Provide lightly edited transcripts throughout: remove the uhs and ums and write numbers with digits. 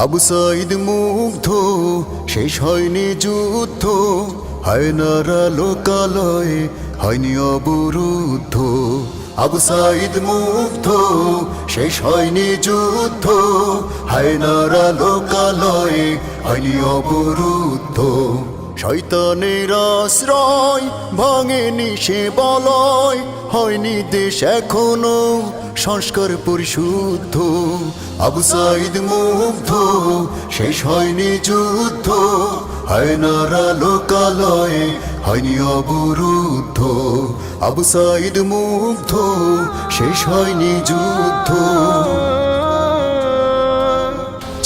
আবু সাঈদ মুগ্ধ, শেষ হয়নি যুদ্ধ, হায়নারা লোকালয়ে হয়নি অবরুদ্ধ। আবু সাঈদ মুগ্ধ, শেষ হয়নি যুদ্ধ, হায়নারা লোকালয়ে হয়নি অবরুদ্ধ। শয়তানের আশ্রয় ভাঙেনি সে বলয়, হয়নি দেশ এখনো সংস্কার পরিশুদ্ধ। আবু সাঈদ মুগ্ধ, শেষ হয়নি যুদ্ধ, হায়নারা লোকালয়ে হয়নি অবরুদ্ধ। আবু সাঈদ মুগ্ধ, শেষ হয়নি যুদ্ধ।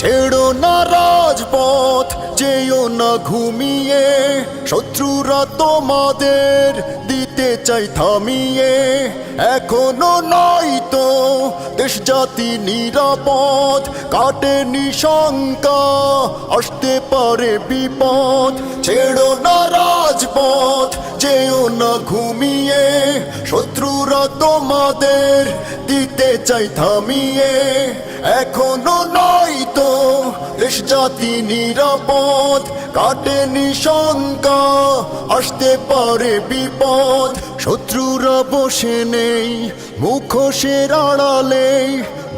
ছেড়ো না রাজপথ, যেও না ঘুমিয়ে, শত্রুরা তোমাদের দিতে চাই থামিয়ে। এখনো নয়তো দেশ জাতি নিরাপদ, কাটেনি শঙ্কা, আসতে পারে বিপদ। ছেড়ো না রাজপথ, যেও না ঘুমিয়ে, শত্রুরা তোমাদের দিতে চাই থামিয়ে। এখনো নয়তো দেশ জাতি নিরাপদ, কাটেনি শঙ্কা, আসতে পারে বিপদ। শত্রুরা বসে নেই মুখোশের আড়ালে,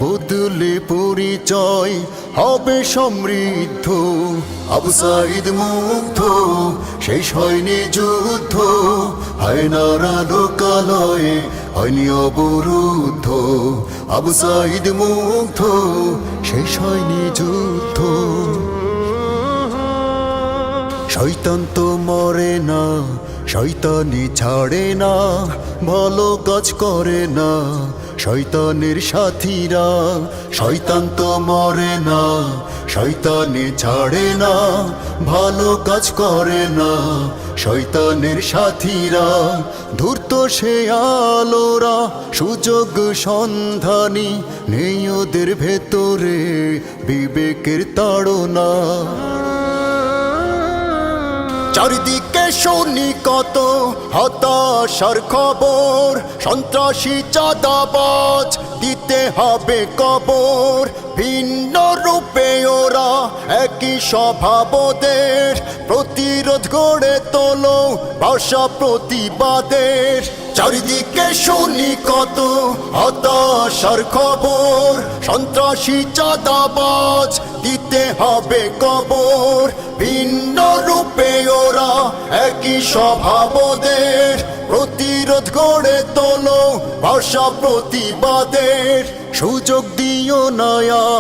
বদলে পরিচয় হবে সমৃদ্ধ। আবু সাঈদ মুগ্ধ, শেষ হয়নি যুদ্ধ, হায়নারা লোকালয়ে হয়নি অবরুদ্ধ। আবু সাঈদ মুগ্ধ, শেষ হয়নি যুদ্ধ। শয়তান তো মরে না, শয়তানি ছাড়ে না, ভালো কাজ করে না শয়তানের সাথীরা। শয়তান তো মরে না, শয়তানি ছাড়ে না, ভালো কাজ করে না শয়তানের সাথীরা। ধূর্ত সে আলোরা সুযোগ সন্ধানী, নেই ওদের ভেতরে বিবেকের তাড়না। চারিদিকে শুনি কত হতাশার খবর, সন্ত্রাসী চাঁদাবাজ দিতে হবে কবর। ভিন্ন রূপে ওরা একই স্বভাবদের, প্রতিরোধ গড়ে তোলো ভাষা প্রতিবাদের। চারিদিকে শুনি কত হতাশার খবর, সন্ত্রাসী চাঁদাবাজ দিতে হবে কবর। ভিন্ন রূপে ওরা একই স্বভাবদের, প্রতিরোধ গড়ে তোলো ভাষা প্রতিবাদের। সুযোগ দিও না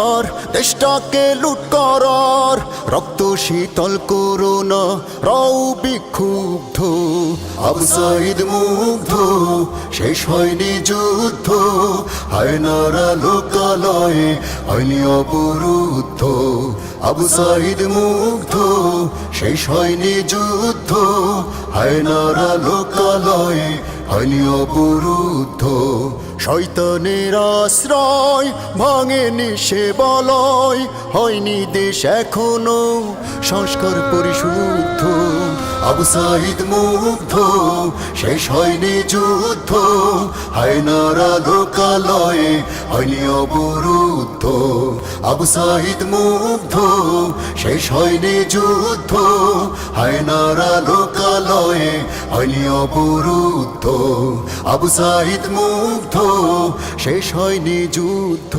আর দেশটাকে লুট করার, রক্ত শীতল করো না রাও বিক্ষুব্ধ। আবু সাঈদ মুগ্ধ, শেষ হয়নি যুদ্ধ, হায়নারা লোকালয়ে হয়নি অবরুদ্ধ। আবু সাঈদ মুগ্ধ, শেষ হয়নি যুদ্ধ, হায়নারা লোকালয়ে হয়নি অবরুদ্ধ। শয়তানের আশ্রয় ভাঙেনি সে বলয়, হয়নি দেশ এখনো সংস্কার পরিশুদ্ধ। আবু সাঈদ মুগ্ধ, শেষ হয়নি যুদ্ধ, হায়নারা লোকালয়ে হয়নি অবরুদ্ধ। আবু সাঈদ মুগ্ধ, শেষ হয়নি যুদ্ধ, হায়নারা লোকালয়ে হয়নি অবরুদ্ধ। আবু সাঈদ মুগ্ধ, শেষ হয়নি যুদ্ধ।